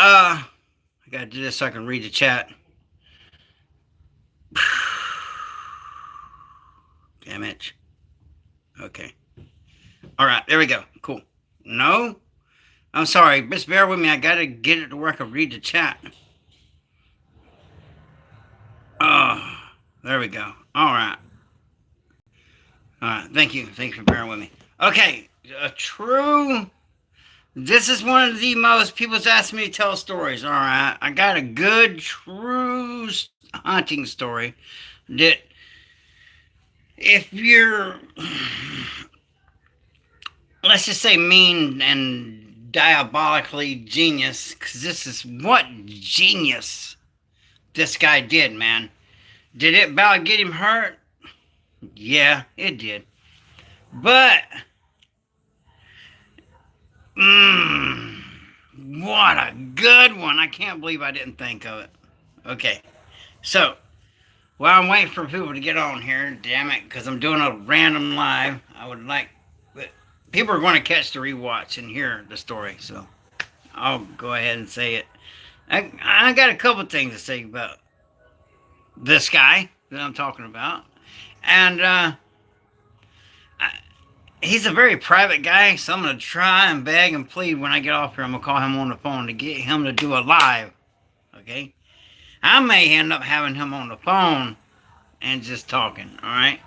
I gotta do this so I can read the chat. Damn it. Okay. All right, there we go. Cool. No, I'm sorry. Just bear with me. I gotta get it to where I can read the chat. Oh, there we go. All right. All right. Thank you. Thank you for bearing with me. Okay. A true. This is one of the most people's asked me to tell stories. All right. I got a good, true hunting story that if you're, let's just say, mean and diabolically genius, because this is what genius this guy did, man. Did it about get him hurt? Yeah, it did. But, what a good one. I can't believe I didn't think of it. Okay, so, while I'm waiting for people to get on here, damn it, because I'm doing a random live, I would like, but people are going to catch the rewatch and hear the story, so I'll go ahead and say it. I got a couple things to say about this guy that I'm talking about. And he's a very private guy, so I'm going to try and beg and plead when I get off here. I'm going to call him on the phone to get him to do a live. Okay? I may end up having him on the phone and just talking. All right?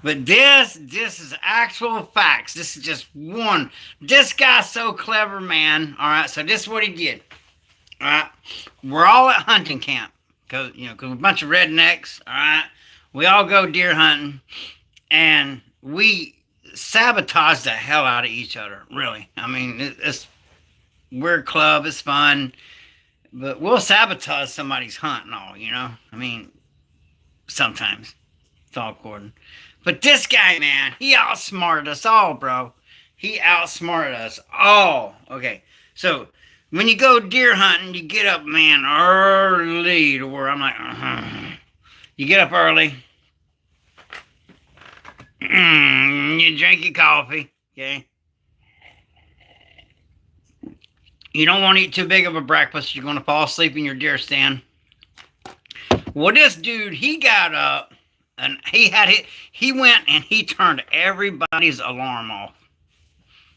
But this is actual facts. This is just one. This guy's so clever, man. All right? So this is what he did. All right? We're all at hunting camp. Because we're a bunch of rednecks. All right? We all go deer hunting. And we sabotage the hell out of each other, really. I mean, we're a club, it's fun, but we'll sabotage somebody's hunt and all, I mean, sometimes. It's all according. But this guy, man, he outsmarted us all, bro. He outsmarted us all. Okay, so when you go deer hunting, you get up, man, early to where I'm like, You get up early. You drink your coffee, okay? You don't want to eat too big of a breakfast. You're going to fall asleep in your deer stand. Well, this dude, he got up and he went and he turned everybody's alarm off.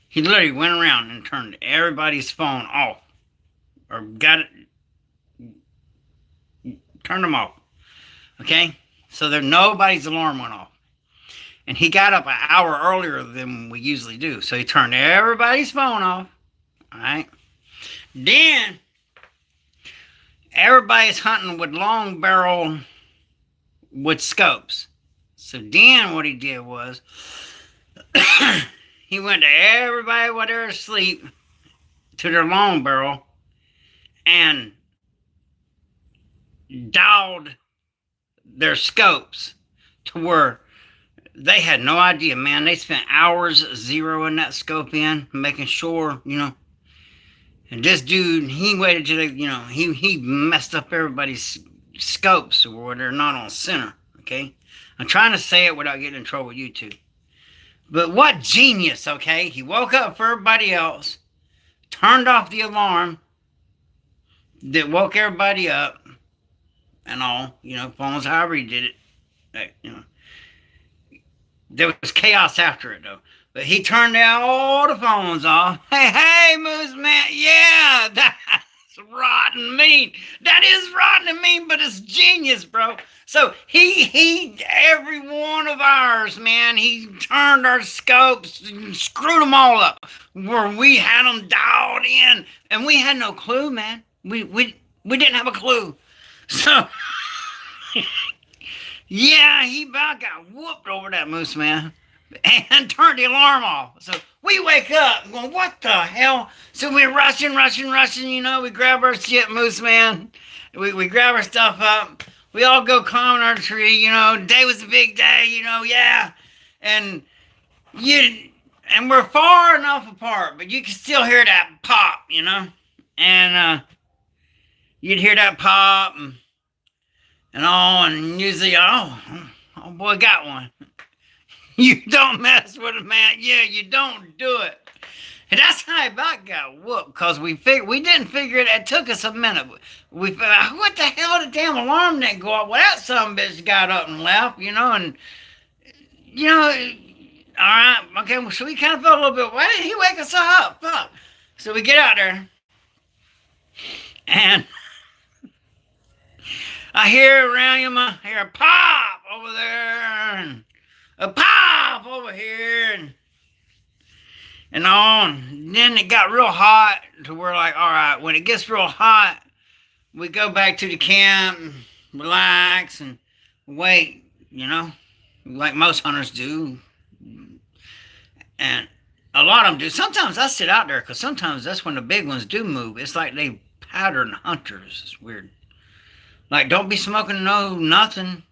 He literally went around and turned everybody's phone off. Or turned them off. Okay? So nobody's alarm went off. And he got up an hour earlier than we usually do. So he turned everybody's phone off. All right. Then, everybody's hunting with long barrel with scopes. So then what he did was, he went to everybody while they were asleep to their long barrel and dialed their scopes to where they had no idea, man. They spent hours zeroing that scope in, making sure, And this dude, he waited till he messed up everybody's scopes where they're not on center, okay? I'm trying to say it without getting in trouble with YouTube. But what genius, okay? He woke up for everybody else, turned off the alarm that woke everybody up and all, phones, however he did it, There was chaos after it, though. But he turned all the phones off. Hey, Moose Man. Yeah, that's rotten mean. That is rotten and mean, but it's genius, bro. So he every one of ours, man, he turned our scopes and screwed them all up. Where we had them dialed in. And we had no clue, man. We didn't have a clue. So... Yeah, he about got whooped over that Moose Man and turned the alarm off. So we wake up going, what the hell? So we're rushing. We grab our shit, Moose Man. We grab our stuff up. We all go climbing our tree, Today was a big day, yeah. And we're far enough apart, but you can still hear that pop, And you'd hear that pop and all, and usually, oh boy, got one. You don't mess with it, man. Yeah, you don't do it. And that's how I about got whooped, because we didn't figure it. It took us a minute. We figured, what the hell? The damn alarm didn't go off. Well, that some bitch got up and left, and all right, okay. So we kind of felt a little bit. Why didn't he wake us up? Fuck. So we get out there, and I hear around him. I hear a pop over there, and a pop over here, and on. And then it got real hot to where, like, all right, when it gets real hot, we go back to the camp, and relax, and wait, like most hunters do. And a lot of them do. Sometimes I sit out there because sometimes that's when the big ones do move. It's like they pattern hunters. It's weird. Like, don't be smoking nothing.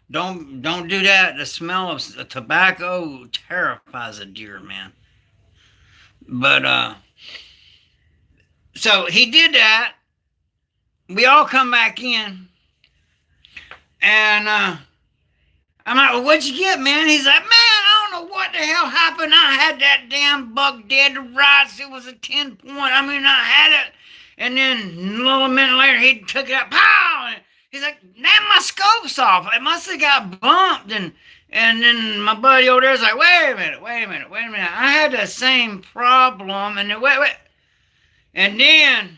Don't do that. The smell of tobacco terrifies a deer, man. But so he did that. We all come back in, and I'm like, well, what'd you get, man? He's like, man, I don't know what the hell happened. I had that damn buck dead to rights. It was a 10-point. I mean, I had it, and then a little minute later, he took it out. Pow! And he's like, damn, my scope's off. It must have got bumped. And then my buddy over there's like, wait a minute. I had the same problem. And then, wait. And then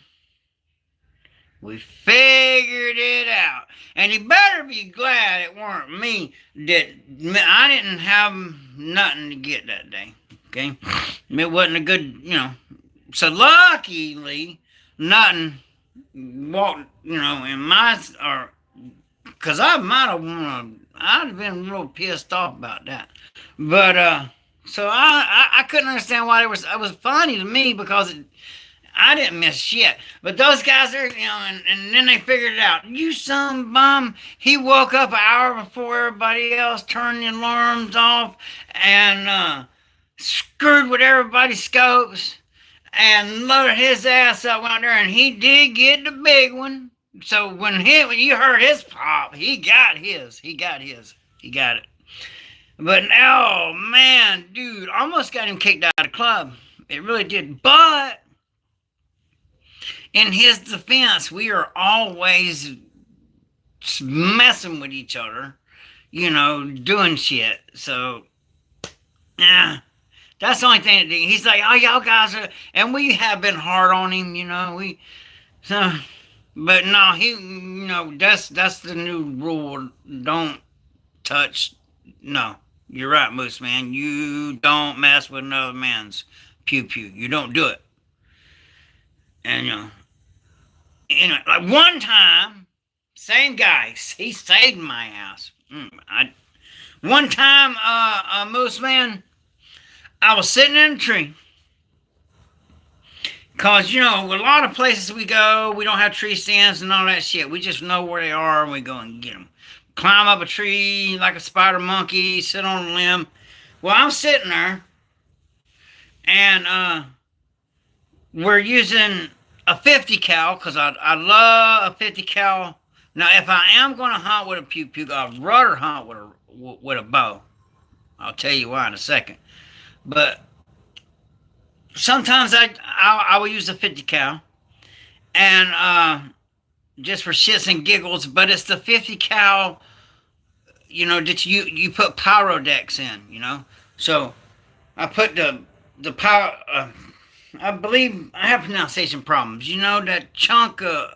we figured it out. And you better be glad it weren't me that I didn't have nothing to get that day. Okay? It wasn't a good, So luckily, nothing walked, in my, or, because I might have I'd have been real pissed off about that. But, so I couldn't understand why it was funny to me because I didn't miss shit. But those guys are, and then they figured it out. You son bum. He woke up an hour before everybody else, turned the alarms off, and screwed with everybody's scopes, and loaded his ass up out there, and he did get the big one. So when you heard his pop, he got his. He got it. But, oh, man, dude, almost got him kicked out of the club. It really did. But in his defense, we are always messing with each other, doing shit. So, yeah, that's the only thing. He's like, oh, y'all guys are, and we have been hard on him, but no, he, that's the new rule. Don't touch. No, you're right, Moose Man. You don't mess with another man's pew pew. You don't do it. And like one time, same guy, he saved my ass. One time, Moose Man, I was sitting in a tree. Because, a lot of places we go, we don't have tree stands and all that shit. We just know where they are and we go and get them. Climb up a tree like a spider monkey, sit on a limb. Well, I'm sitting there, and we're using a 50 cal, because I love a 50 cal. Now, if I am going to hunt with a pew pew, I'd rather hunt with a bow. I'll tell you why in a second. But sometimes I will use a 50 cal, and just for shits and giggles. But it's the 50 cal, that you put Pyrodex in, So I put the power. I believe I have pronunciation problems. That chunk of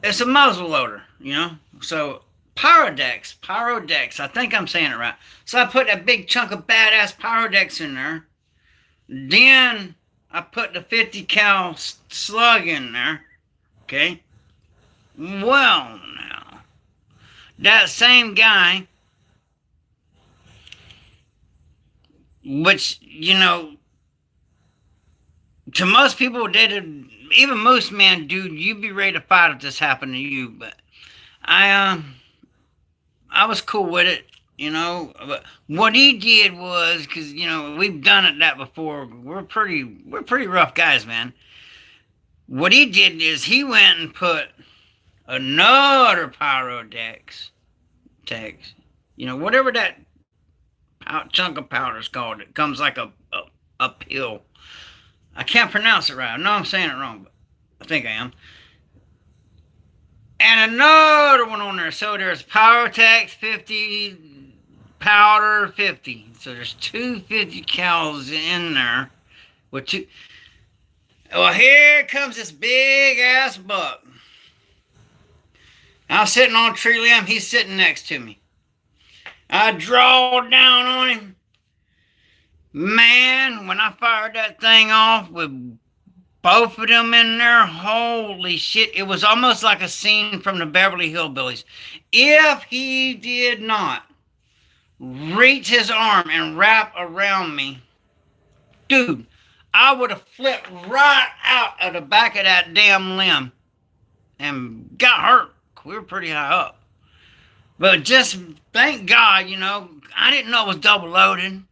it's a muzzle loader. So Pyrodex. I think I'm saying it right. So I put that big chunk of badass Pyrodex in there. Then I put the 50 cal slug in there. Okay. Well, now that same guy, which to most people, even Moose Man, dude, you'd be ready to fight if this happened to you. But I was cool with it, But what he did was, because we've done that before. We're pretty rough guys, man. What he did is he went and put another Pyrodex, whatever that chunk of powder is called. It comes like a pill. I can't pronounce it right. I know I'm saying it wrong, but I think I am. And another one on there. So there's PowerTex 50, powder 50. So there's 250 calories in there. With two. Well, here comes this big ass buck. I'm sitting on a tree limb. He's sitting next to me. I draw down on him. Man, when I fired that thing off with both of them in there, holy shit. It was almost like a scene from the Beverly Hillbillies. If he did not reach his arm and wrap around me, dude, I would have flipped right out of the back of that damn limb and got hurt. We were pretty high up. But just thank God, I didn't know it was double loaded.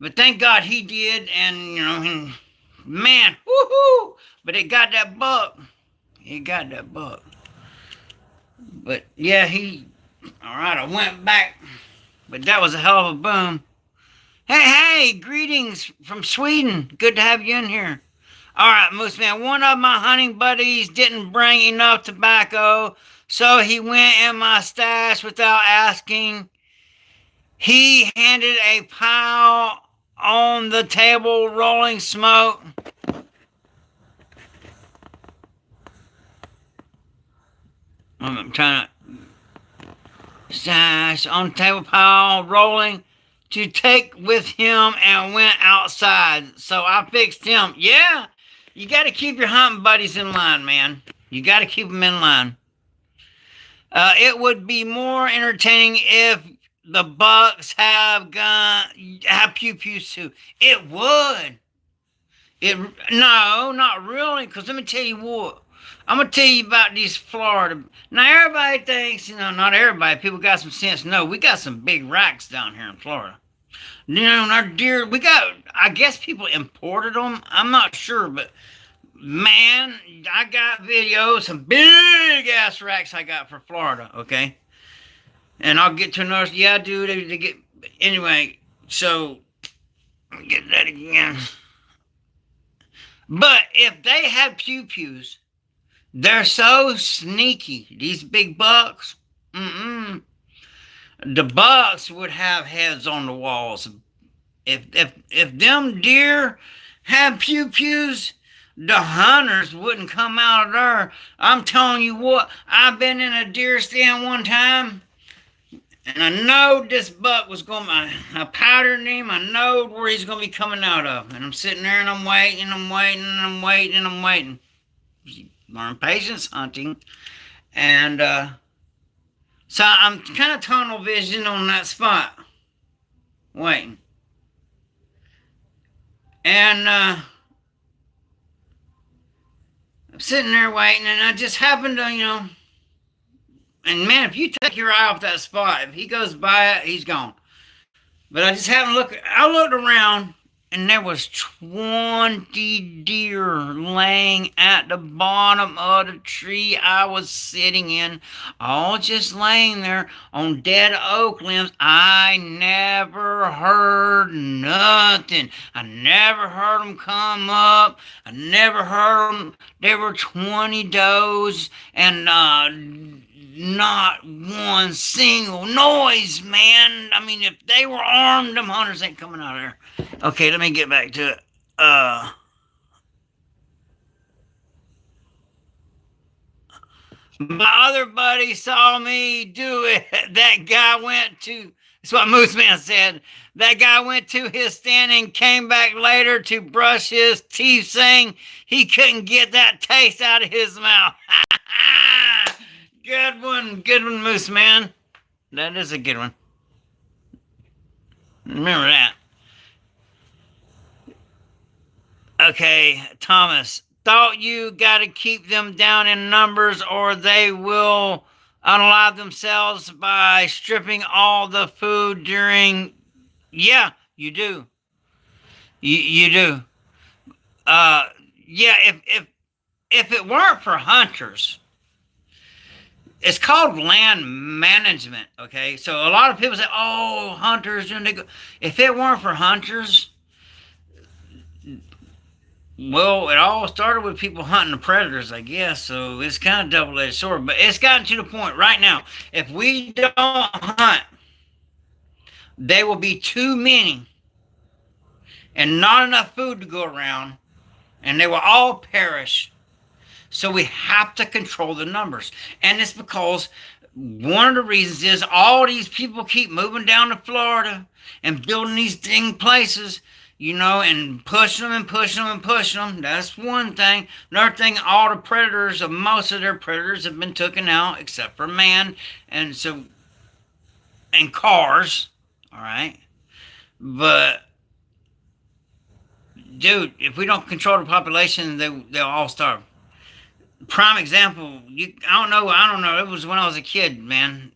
But thank God he did. And, man, woohoo! But it got that buck. It got that buck. But, yeah, all right, I went back. But that was a hell of a boom. Hey, greetings from Sweden. Good to have you in here. All right, Moose Man, one of my hunting buddies didn't bring enough tobacco, so he went in my stash without asking. He handed a pile on the table, rolling smoke. I'm trying to stash on the table, pile, rolling, to take with him and went outside. So I fixed him. Yeah, you got to keep your hunting buddies in line, man. You got to keep them in line. It would be more entertaining if the bucks have pew pews too. It would. No, not really. Because let me tell you what. I'm gonna tell you about these Florida. Now everybody thinks, not everybody. People got some sense. No, we got some big racks down here in Florida. Our deer. I guess people imported them. I'm not sure, but. Man, I got videos, some big ass racks I got for Florida, okay? And I'll get to another. Yeah, dude, they get. Anyway, so. Let me get that again. But if they had pew pews, they're so sneaky. These big bucks. The bucks would have heads on the walls. If them deer had pew pews, the hunters wouldn't come out of there. I'm telling you what, I've been in a deer stand one time, and I knowed this buck was going to, I powdered him, I knowed where he's going to be coming out of. And I'm sitting there and I'm waiting. Learn patience hunting. And so I'm kind of tunnel vision on that spot. Waiting. And I'm sitting there waiting, and I just happened to, and man, if you take your eye off that spot, if he goes by it, he's gone. But I just happened to look, I looked around, and there was 20 deer laying at the bottom of the tree I was sitting in, all just laying there on dead oak limbs. I never heard nothing. I never heard them come up. I never heard them. There were 20 does and not one single noise, man. I mean, if they were armed, them hunters ain't coming out of there. Okay, let me get back to it. My other buddy saw me do it. That guy went to, that's what Moose Man said. That guy went to his stand and came back later to brush his teeth, saying he couldn't get that taste out of his mouth. Good one, Moose Man. That is a good one. Remember that. Okay, Thomas. Thought you got to keep them down in numbers or they will unalive themselves by stripping all the food during... Yeah, you do. You do. Yeah, if it weren't for hunters, It's called land management. Okay, so a lot of people say, "Oh, hunters," and they go. If it weren't for hunters, well, it all started with people hunting the predators, I guess. So it's kind of double-edged sword. But it's gotten to the point right now. If we don't hunt, there will be too many and not enough food to go around, and they will all perish. So we have to control the numbers. And it's because one of the reasons is all these people keep moving down to Florida and building these dang places, and pushing them and pushing them and pushing them. That's one thing. Another thing, all the predators, most of their predators have been taken out except for man and cars. All right. But dude, if we don't control the population, they'll all starve. Prime example, I don't know. It was when I was a kid, man.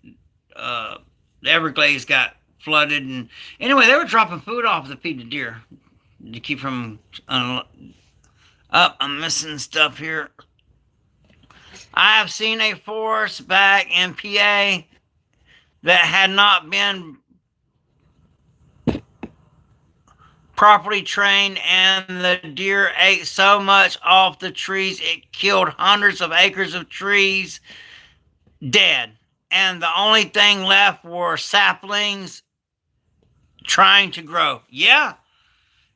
The Everglades got flooded, and anyway, they were dropping food off to feed the deer to keep from. I'm missing stuff here. I have seen a forest back in PA that had not been properly trained, and the deer ate so much off the trees it killed hundreds of acres of trees dead, and the only thing left were saplings trying to grow. Yeah,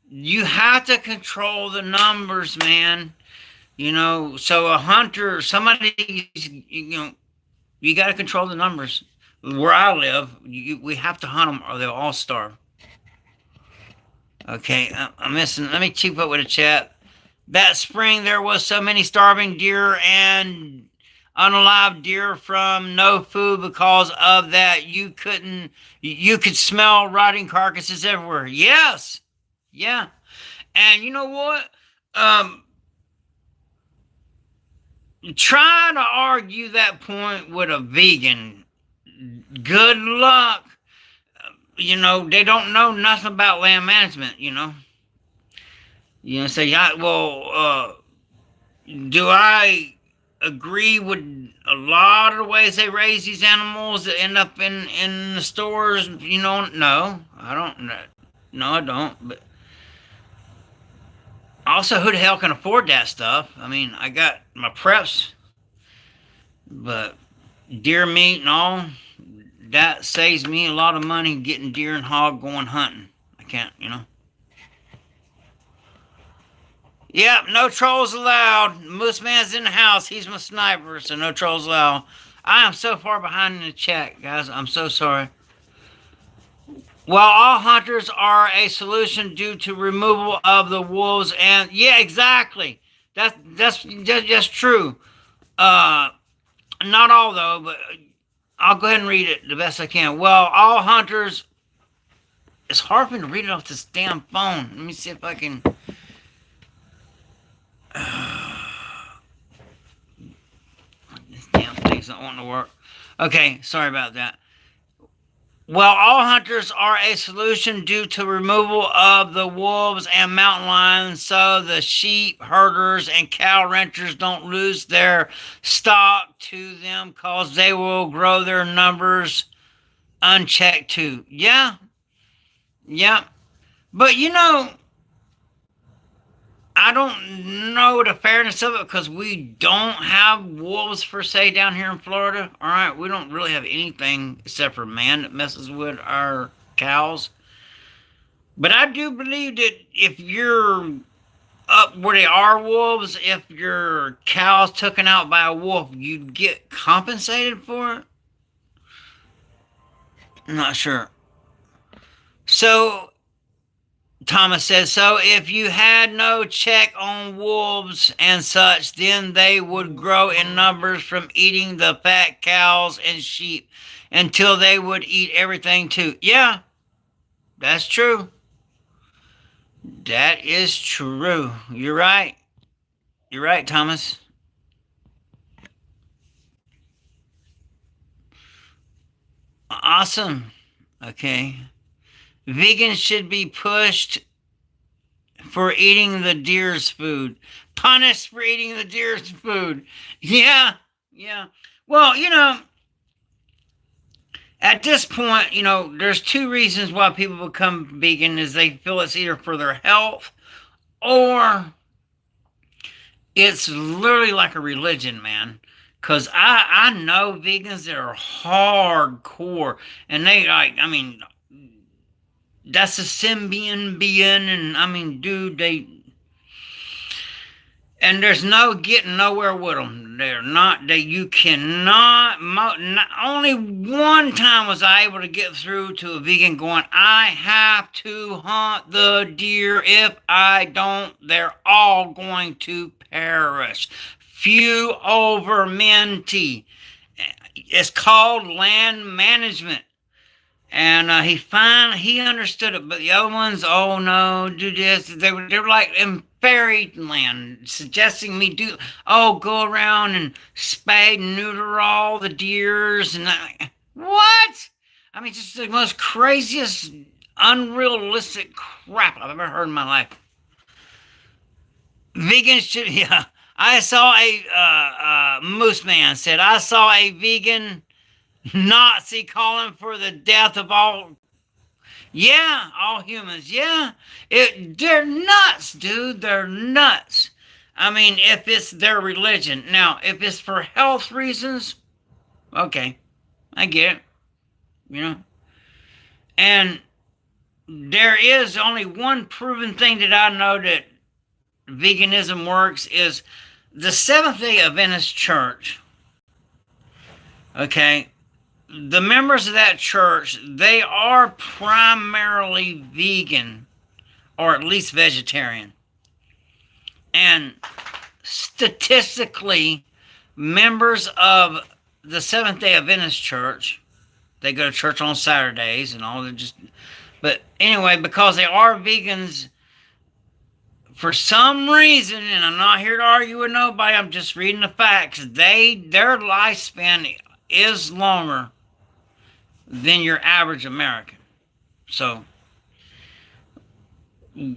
you have to control the numbers, man. So a hunter, somebody, you got to control the numbers. Where I live, we have to hunt them or they'll all starve. Okay, I'm missing. Let me keep up with the chat. That spring, there was so many starving deer and unalived deer from no food because of that. You could smell rotting carcasses everywhere. Yes, yeah. And you know what? Try to argue that point with a vegan. Good luck. They don't know nothing about land management, say, yeah, well, do I agree with a lot of the ways they raise these animals that end up in the stores? No, I don't. No, I don't. But also, who the hell can afford that stuff? I mean, I got my preps, but deer meat and all, that saves me a lot of money getting deer and hog going hunting. I can't, Yep, no trolls allowed. Moose Man's in the house. He's my sniper, so no trolls allowed. I am so far behind in the chat, guys. I'm so sorry. Well, all hunters are a solution due to removal of the wolves and... Yeah, exactly. That's just true. Not all, though, but... I'll go ahead and read it the best I can. Well, all hunters... It's hard for me to read it off this damn phone. Let me see if I can... This damn thing's not wanting to work. Okay, sorry about that. Well, all hunters are a solution due to removal of the wolves and mountain lions so the sheep herders and cow ranchers don't lose their stock to them because they will grow their numbers unchecked too. Yeah. But I don't know the fairness of it because we don't have wolves per se down here in Florida. All right, we don't really have anything except for man that messes with our cows. But I do believe that if you're up where they are wolves, if your cow's taken out by a wolf, you'd get compensated for it. I'm not sure. So... Thomas says, so if you had no check on wolves and such, then they would grow in numbers from eating the fat cows and sheep until they would eat everything too. Yeah, that's true. That is true. You're right. You're right, Thomas. Awesome. Okay. Vegans should be pushed for eating the deer's food. Punished for eating the deer's food. Yeah. Well, at this point, there's two reasons why people become vegan is they feel it's either for their health or it's literally like a religion, man. Cause I know vegans that are hardcore and they like, I mean, that's a symbiont being and I mean, dude, and there's no getting nowhere with them. They're not. You cannot. Only one time was I able to get through to a vegan going, I have to hunt the deer. If I don't, they're all going to perish. Few over many. It's called land management. And he understood it, but the other ones, oh no, do this. They were like in fairyland, suggesting me go around and spade and neuter all the deers and what? I mean, just the most craziest, unrealistic crap I've ever heard in my life. Vegans should, yeah. I saw a Moose Man said, I saw a vegan Nazi calling for the death of all. Yeah, all humans. Yeah, they're nuts, dude. They're nuts. I mean, if it's their religion. Now, if it's for health reasons, okay, I get it. And there is only one proven thing that I know that veganism works is the Seventh-day Adventist Church. Okay, the members of that church, they are primarily vegan or at least vegetarian. And statistically, members of the Seventh-day Adventist Church, they go to church on Saturdays and all. But anyway, because they are vegans, for some reason, and I'm not here to argue with nobody, I'm just reading the facts, their lifespan is longer than your average American. So, and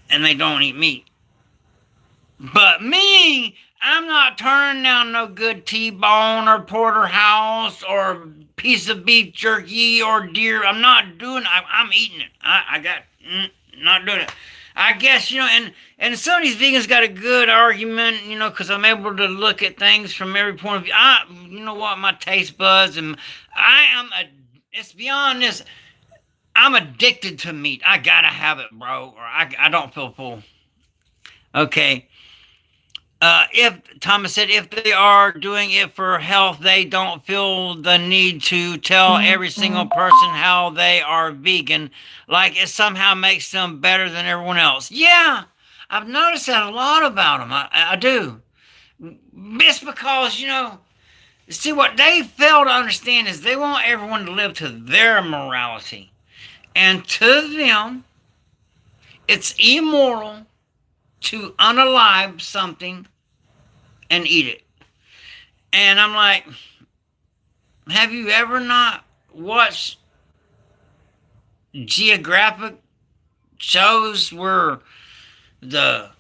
they don't eat meat. But me, I'm not turning down no good T-bone or porterhouse or piece of beef jerky or deer. I'm not doing it. I'm eating it. Not doing it. I guess, and some of these vegans got a good argument, because I'm able to look at things from every point of view. You know what, my taste buds, and it's beyond this. I'm addicted to meat. I gotta have it, bro, or I don't feel full. Okay. If Thomas said if they are doing it for health, they don't feel the need to tell every single person how they are vegan, like it somehow makes them better than everyone else. Yeah, I've noticed that a lot about them. I do. It's because, see, what they fail to understand is they want everyone to live to their morality. And to them, it's immoral to unalive something and eat it. And I'm like, have you ever not watched geographic shows where the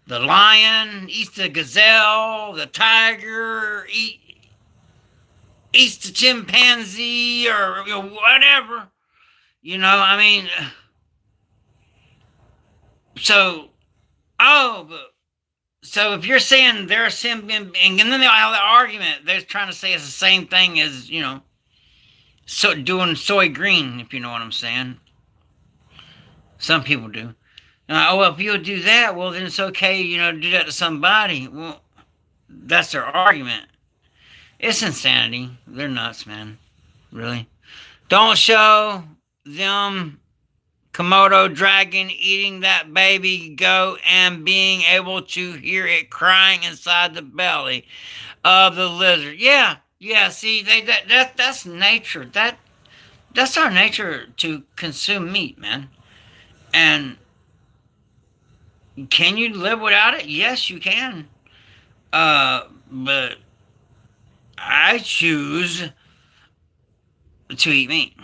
lion eats the gazelle, the tiger eats the chimpanzee, or whatever? I mean, so if you're saying they're symbiont, and then they'll have that argument, they're trying to say it's the same thing as, so doing soy green, if you know what I'm saying. Some people do. If you'll do that, well, then it's okay, to do that to somebody. Well, that's their argument. It's insanity. They're nuts, man. Really. Don't show them Komodo dragon eating that baby goat and being able to hear it crying inside the belly of the lizard. Yeah. See, that's nature. That's our nature to consume meat, man. And can you live without it? Yes, you can. But I choose to eat meat.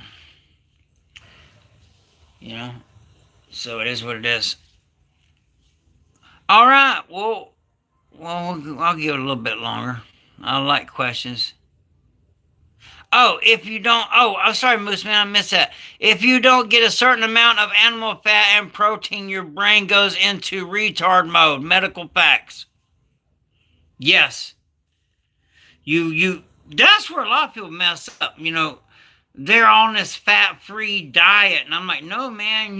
So it is what it is. All right. Well, I'll give it a little bit longer. I like questions. Oh, if you don't, oh, I'm sorry, Moose Man, I missed that. If you don't get a certain amount of animal fat and protein, your brain goes into retard mode. Medical facts. Yes. That's where a lot of people mess up. They're on this fat-free diet. And I'm like, no, man,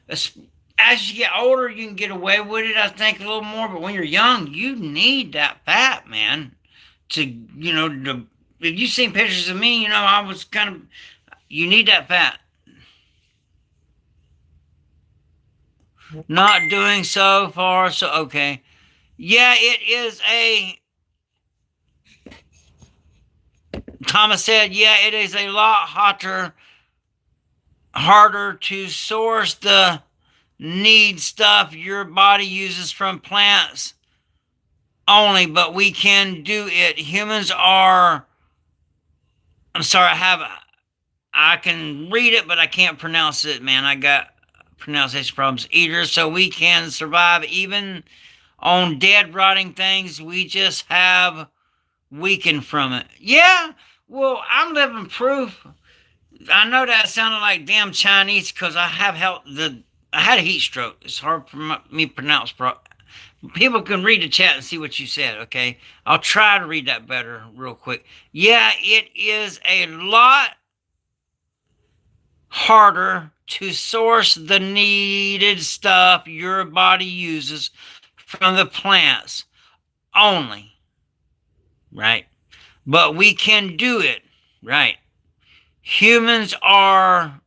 as you get older, you can get away with it, I think, a little more. But when you're young, you need that fat, man. If you've seen pictures of me, I was you need that fat. Not doing so far, so okay. Yeah, it is Thomas said, yeah, it is a lot harder to source the need stuff your body uses from plants only, but we can do it. Humans are, I'm sorry, I can read it, but I can't pronounce it, man. I got pronunciation problems. Eaters, so we can survive even on dead, rotting things. We just have weakened from it. Yeah, well, I'm living proof. I know that sounded like damn Chinese because I had a heat stroke. It's hard for me to pronounce. People can read the chat and see what you said, okay? I'll try to read that better real quick. Yeah, it is a lot harder to source the needed stuff your body uses from the plants only, right? But we can do it, right? Humans are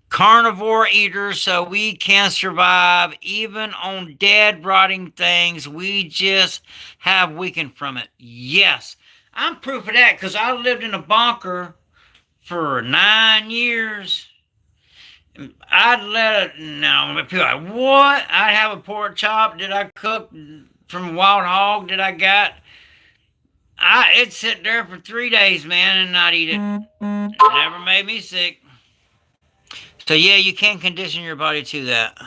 carnivore eaters, so we can survive even on dead, rotting things. We just have weakened from it. Yes, I'm proof of that because I lived in a bunker for 9 years. I'd let it, now, people are like, what? I'd have a pork chop. Did I cook from a wild hog that I got? It'd sit there for 3 days, man, and not eat it. It never made me sick. So yeah, you can condition your body to that.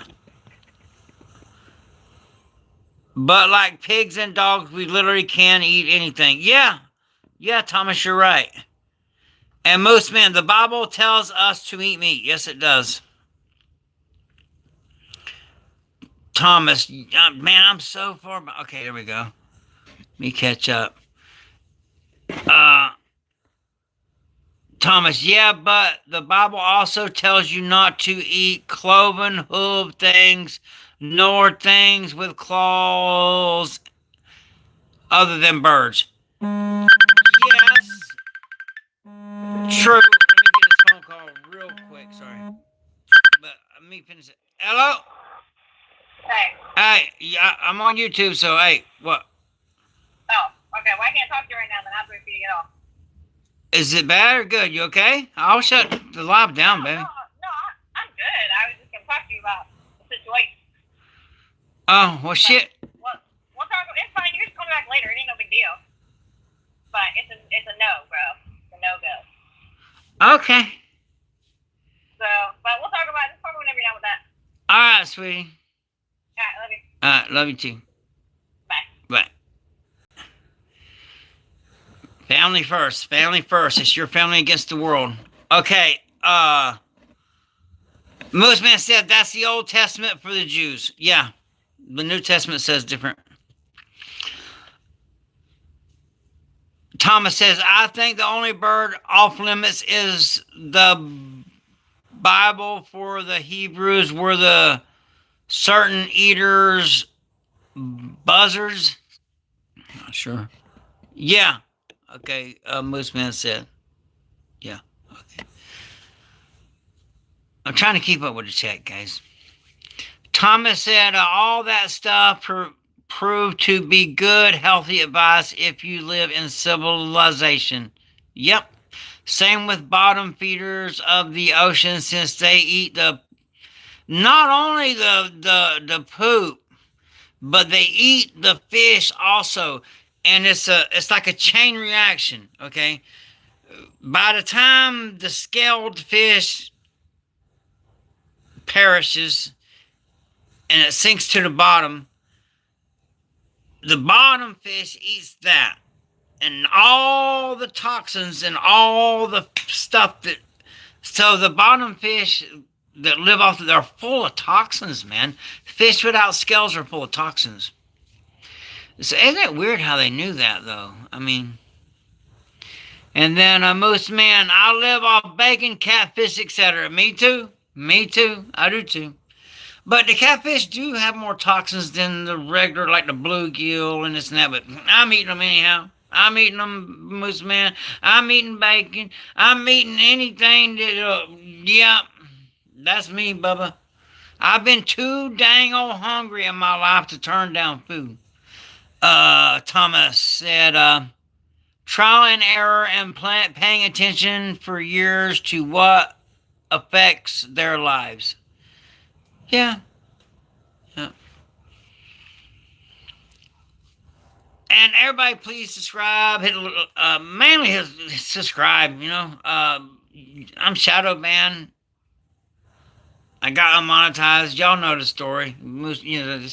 But like pigs and dogs, we literally can eat anything. Yeah, Thomas, you're right. And most men, the Bible tells us to eat meat. Yes, it does. Thomas, man, I'm so far. Okay, there we go. Let me catch up. Thomas, yeah, but the Bible also tells you not to eat cloven hoof things, nor things with claws other than birds. Yes. True. Let me get this phone call real quick, sorry. But let me finish it. Hello? Hey, yeah, I'm on YouTube, so hey, what? Oh, okay. Well, I can't talk to you right now, then I'll wait for you to get off. Is it bad or good? You okay? I'll shut the live down, baby. No, I'm good. I was just going to talk to you about the situation. Oh, well, shit. We'll talk. It's fine. You just call me back later. It ain't no big deal. But it's a no, bro. It's a no-go. Okay. So, but we'll talk about it. Just call me whenever you're done with that. All right, sweetie. All right, love you. All right, love you too. Bye. Bye. Family first. Family first. It's your family against the world. Okay. Most man said that's the Old Testament for the Jews. Yeah. The New Testament says different. Thomas says, I think the only bird off limits is the Bible for the Hebrews were the certain eaters, buzzards. Not sure. Yeah. Okay, Moose Man said. Yeah, okay. I'm trying to keep up with the chat, guys. Thomas said, all that stuff proved to be good, healthy advice if you live in civilization. Yep. Same with bottom feeders of the ocean, since they eat not only the poop, but they eat the fish also. And it's like a chain reaction, okay? By the time the scaled fish perishes and it sinks to the bottom, the bottom fish eats that. And all the toxins and all the stuff that... So the bottom fish that live off of... They're full of toxins, man. Fish without scales are full of toxins. So isn't it weird how they knew that, though? I mean... And then Moose Man, I live off bacon, catfish, etc. Me too. Me too. I do too. But the catfish do have more toxins than the regular, like the bluegill and this and that. But I'm eating them anyhow. I'm eating them, Moose Man. I'm eating bacon. I'm eating anything that, yeah, that's me, Bubba. I've been too dang old hungry in my life to turn down food. Thomas said, trial and error and paying attention for years to what affects their lives. Yeah. Yeah. And everybody please subscribe. Hit mainly subscribe, you know. I'm Shadow Man. I got unmonetized. Y'all know the story. You know,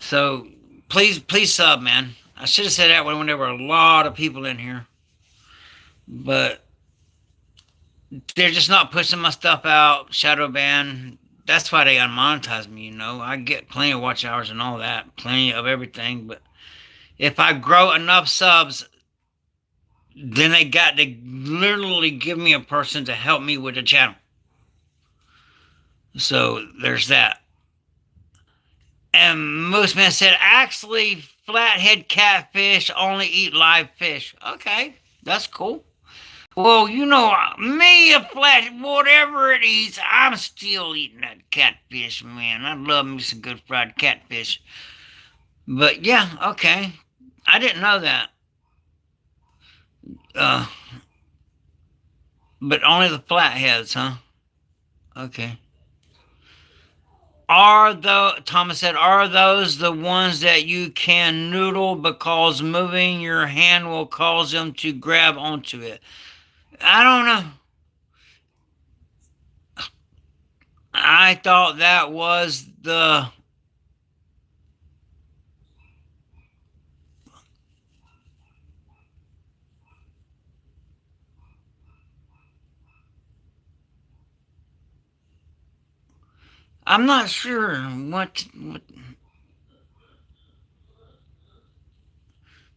so please sub, man. I should have said that when there were a lot of people in here. But they're just not pushing my stuff out. Shadow ban. That's why they unmonetize me, you know. I get plenty of watch hours and all that. Plenty of everything. But if I grow enough subs, then they got to literally give me a person to help me with the channel. So there's that. And Moose Man said, actually, flathead catfish only eat live fish. Okay, that's cool. Well, you know, me, a flat, whatever it is, I'm still eating that catfish, man. I love me some good fried catfish. But yeah, okay. I didn't know that. But only the flatheads, huh? Okay. Thomas said, are those the ones that you can noodle because moving your hand will cause them to grab onto it? I don't know. I thought that was the... I'm not sure what...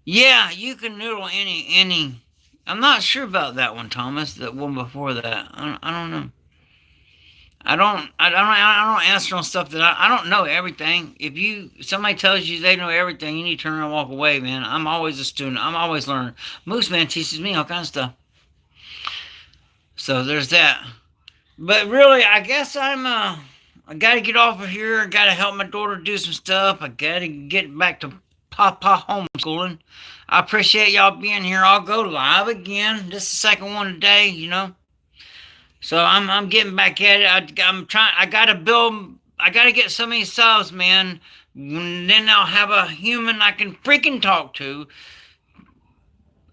Yeah, you can noodle any... I'm not sure about that one, Thomas. That one before that. I don't know. I don't answer on stuff that I don't know everything. If somebody tells you they know everything, you need to turn and walk away, man. I'm always a student. I'm always learning. Moose Man teaches me all kinds of stuff. So there's that. But really, I guess I got to get off of here. I got to help my daughter do some stuff. I got to get back to Papa homeschooling. I appreciate y'all being here. I'll go live again. This is the second one today, you know. So I'm getting back at it. I'm trying. I gotta get so many subs, man. Then I'll have a human I can freaking talk to,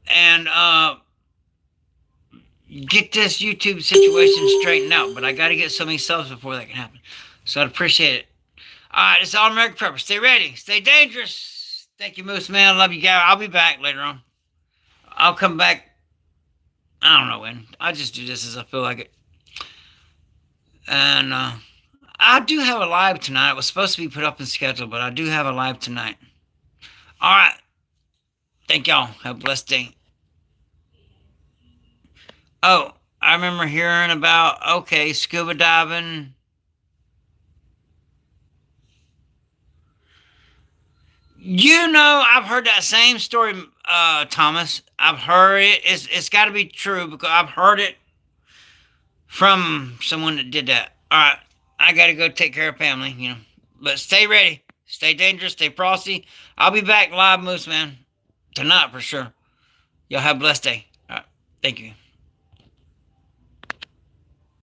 and get this YouTube situation straightened out. But I gotta get so many subs before that can happen. So I'd appreciate it. All right, it's All American Prepper. Stay ready. Stay dangerous. Thank you, Moose Man. I love you, guys. I'll be back later on. I'll come back. I don't know when. I just do this as I feel like it. And I do have a live tonight. It was supposed to be put up in schedule, but I do have a live tonight. All right. Thank y'all. Have a blessed day. Oh, I remember hearing about, okay, scuba diving. You know, I've heard that same story, Thomas. I've heard it. It's got to be true because I've heard it from someone that did that. All right, I got to go take care of family, you know. But stay ready. Stay dangerous. Stay frosty. I'll be back live, Moose Man. Tonight for sure. Y'all have a blessed day. All right. Thank you.